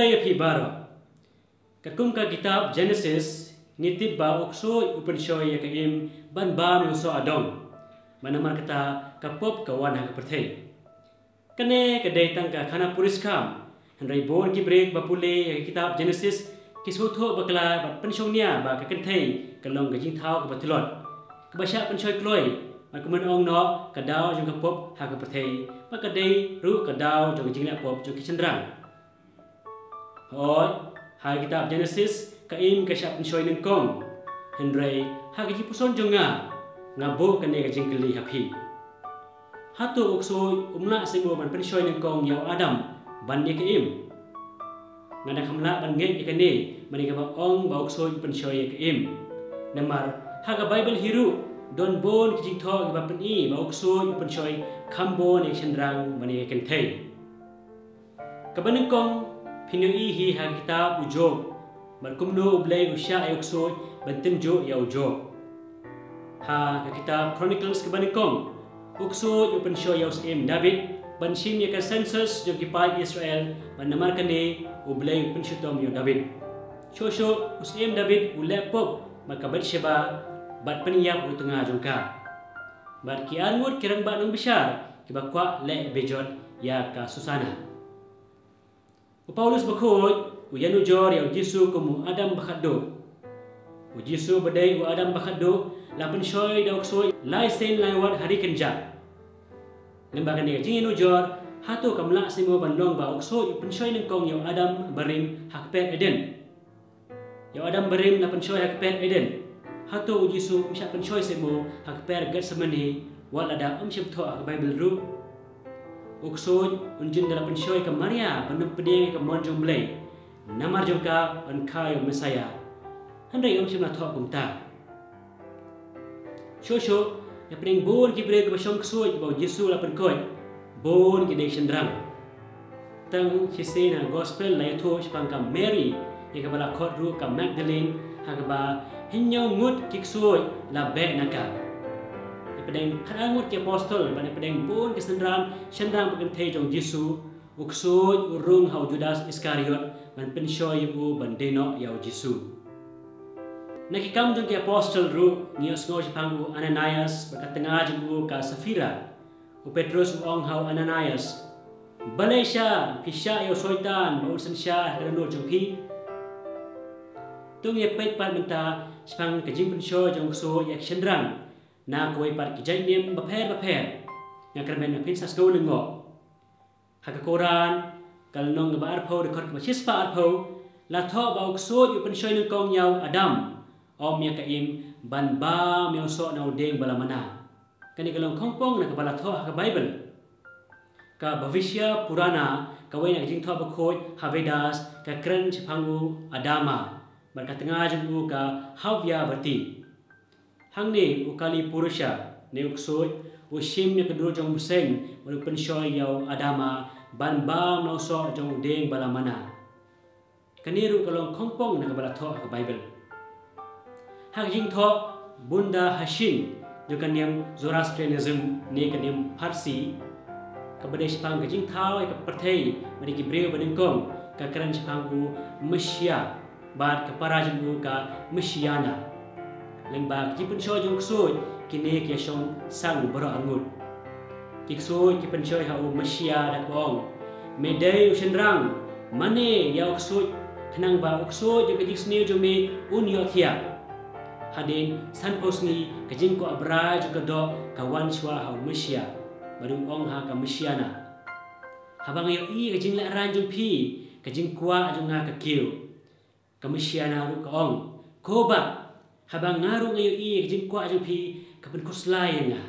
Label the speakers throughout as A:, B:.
A: mulai api baru. Kakum ka kitab Genesis ngitip ba ukso upanshoy kaim ban ba mi uso adong. Manamar kata kapop kawan ha kaperthei. Kane kadai tang ka khana puriskam. Handrai bon ki break bapule kitab Genesis kisutho bakla bat penshongnya ba ka kenthei kalong ka jing thau ka batilot. Kabasha penshoy kloi Kuman ong no kadau jong kapop ha kaperthei ba kadai ru kadau jong jing la pop jong kichendrang. Hoi hai kitab Genesis kaim ka sya penshoy ning kong. Handrai ha ka ji puson jong ngabo kane ka jing keli hapi. Hatu ukso umna singo ban penshoy ning kong yaw Adam ban ye kaim. Ngada kamla ban nge ikane mani ka ba ong ba ukso penshoy kaim. Namar ha ka Bible hiru don bon kijing tho ba pen I ba ukso penshoy kambon ek chendrang mani ken thei. Kabaneng kong pinu I hi ha kitab Job bar kumno ublay usya ay ukso banten jo yaw Job. Ha kitab Chronicles kabaneng kong ukso penshoy yaw sim David ban sim ya ka census jo kipay Israel ban namar kane ublay penshutom yaw David. Shosho usim David ulepop makabat Sheba bat peniyap u tengah jongka. Bat ki angut kirang ba nang besar ki bakwa le bejot ya ka Susana. U Paulus bakut u yanu jor ya Jesu kumu Adam bakhado. U Jesu badai u Adam bakhado la penshoy da uksoy lai sen lai wat hari kenja. Lembaga ni jing yanu jor hatu kamla simo bandong ba uksoy penshoy nang kong ya Adam barim hakpet Eden. Ya Adam barim la penshoy hakpet Eden. Hatu Jesu misya penshoy semo hakper gat semani wal ada shim tho ak Bible ru uksoy unjin dalam penshoy ka Maria panu pedeng ka mon jong blai namar jong ka an kai Mesaya handai shim la tho kumta shosho ya pedeng bon ki bre ka shom ksoy ba Jesu la penkoy bon ki de chendrang tang chisena gospel la tho spang ka Mary ya ka bala khot ru ka Magdalene ha ka ba hinyaw ngut kiksoy la be naka. Pedeng kanangut ki apostol pada pedeng bon kesendram sendram bukan thei jong Jesu uksoy urung hau Judas Iskariot ban penshoy u ban deno yaw Jesu. Nakikam jong ki apostol ru nios ngo pangu Ananias berkatengah jong ka Safira u Petrus u ong hau Ananias balai sya pisya yaw soitan ba ursan sya kadano jong pi tung ye pait pat menta spang kajing penshoy jong so yak chendrang na koi pat kijai nim bapher ngakarmen pin sas go lengo haka Quran kal nong ba arpho de kor ba chispa arpho la tho ba ukso yu penshoy nong kong yaw Adam om ya kaim ban ba myo so na udeng bala mana kani kalong khongpong na kabala tho haka Bible ka Bhavishya Purana kawai na jing tho ba khoi Havedas ka kren chpangu Adama berkatengah jengku ka Havya Bati. Hang ni ukali purusha ne uksoy usim ne kedua jong buseng baru penshoy yaw Adama ban ba no so jong deng bala mana. Kaniru kalong khongpong na kabala tho ka Bible. Hang jing tho Bunda Hashim jo kaniam Zoroastrianism ne kaniam Parsi kabade spang ka jing thau ka perthei mari ki breu badengkong ka kran spang u Mesia bat kapara jengku ka Mesiana lembag ki penshoy jong ksoy kini ki shon sang baro angut ki ksoy ki penshoy ha u Mesia da kong medai u chendrang mane ya ksoy khnang ba ksoy je ka jisni jo me un yo thia hadin san posni ka jing ko abra jo ka do ka wan chwa ha Mesia baru ong ha ka Mesiana habang yo I ka jing la ran jong pi ka jing kwa jong nga ka kiu Kamisiana ru kaong koba habang ngaru ngayo I jing kwa jong pi kapen kuslay nga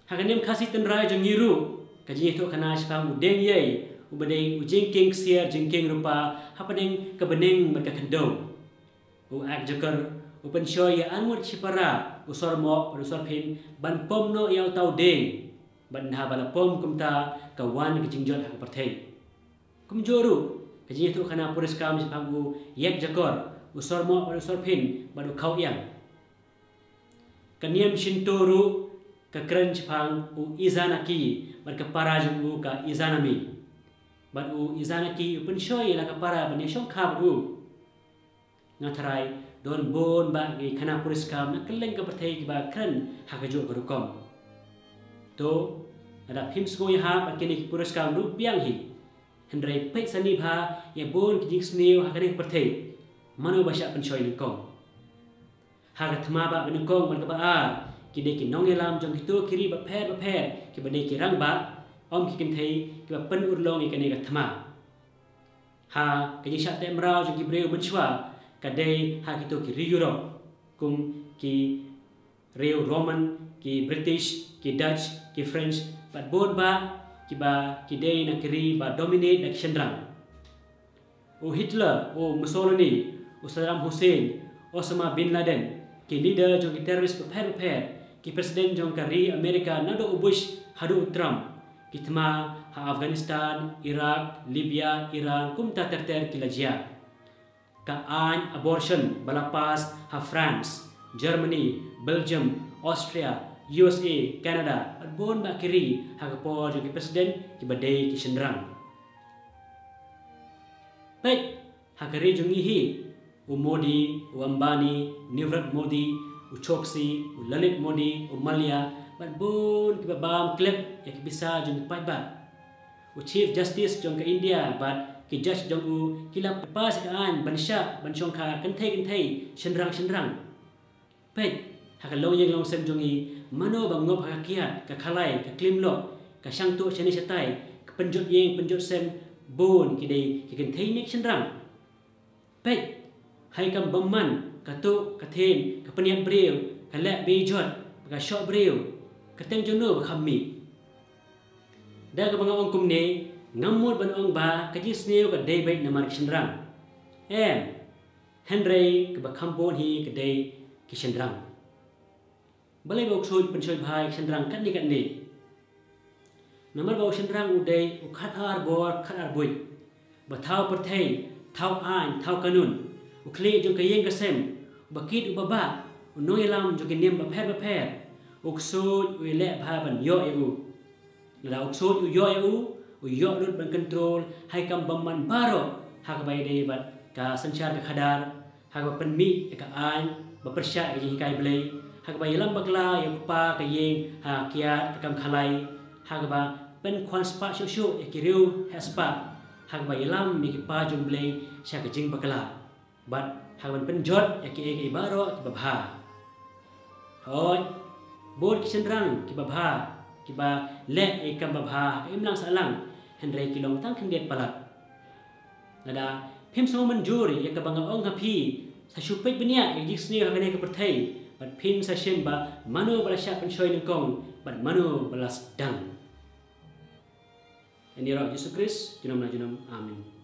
A: haganim kasi tenrai jong yiru kajing itu kana spang udeng yei ubadeng ujingking siar jingking rupa hapadeng kabeneng berkakendong u ak jakar u penshoy ya anmut sipara usor mo usor pin ban pom no yaw tau deng ban ha bala pom kumta kawan kajing jot hak perthei kumjoru kajing itu kana puris kam sipangu yak jakor usor mo usor pin badu kau yang kaniam shintoru ka kren sipang u izanaki bar ka parajung ka izanami Bat izanaki pensyoi la kapara bani syongka badu. Ngatarai don bon ba gi kana puriskam na keleng ka perthei ba kran hakajo karukom. To ada phim skoi ha ba kini puriskam ru piang hi. Hendrai pek sani bha ya bon ki sneu hakane perthei. Manu basya pensyoi nengkong. Haga thma ba benengkong ban ka ba a ki de ki nongelam jong kitu kiri ba pher ki bade ki rang ba om ki kenthei ki ba pen urlong ikane ka thma. Ha ka ji sha te mrao jong ki breu benchwa kadai ha kitu ki Europe kum ki reu Roman ki British ki Dutch ki French bat bon ba ki dei na kiri ba dominate dak sendrang. O Hitler, o Mussolini, o Saddam Hussein, Osama bin Laden ki leader jong ki teroris per ki presiden jong kari Amerika nado Bush hadu Trump ki thma ha Afghanistan, Iraq, Libya, Iran kum ta terter ki lajia. Ka an abortion balapas ha France, Germany, Belgium, Austria, USA, Canada at bon ba kiri ha kapo jong ki presiden ki badai ki sendrang. Baik, ha kari jong ihi u Modi, u Ambani, Nivrat Modi, u Choksi, u Lalit Modi, u Malia bat bon ki babam klep ya ki bisa jong pai ba. U Chief Justice jong ka India bat ki judge jong u kilap pas ka an bansha banchong ka kenthei sendrang. Baik, ha ka long yeng long sem jong i mano bang ngop ha kiat ka khalai ka klimlo ka sang tu chani satai ka penjot yeng penjot sem bon ki dei ki kenthei nik sendrang. Baik, hai kam bamman ka tu ka them ka peniat breu ka lek bejot ka syok breu ka teng jono ba khammi. Da ka bang ong kum ne ngamut ban ong ba ka ji sneu ka dei baik namar sendrang. Henry ka ba khambon hi ka dei ki sendrang. Balai bau soi pensoi bhai sendrang kat ni. Namar bau sendrang udai u khat ar bor khat ar bui. Ba thau perthei, thau an, thau kanun. U kli jong ka yeng ka sem, ba kit u baba, u noilam jong ki nem ba pher. U ksoi u le bha ban yo e u. La u ksoi u yo lut ban control hai kam bamman baro ha ka bai dei bat ka sanchar ka khadar, ha ka penmi ka an, ba persya ka ji kai blei. Ha ka ba yelam bakla ya pa ka yeng ha kiat ka kam khalai ha ka ba pen kwan spa shu ya ki riu ha spa ha ka ba yelam mi ki pa jong blei sha ka jing bakla bat ha ban pen jot ya ki baro ki ba bha hoi bod ki sendrang ki ba bha ki ba le e kam ba bha im lang sa lang henry ki long tang khendet palat nada phim so man juri ya ka bang ong ha phi sa shupet benia ya jisni ha ne ka perthei bat phim sa shem ba manu bala sha pensoi nengkong bat manu balas dang. Ini roh Yesus Kristus junam amin.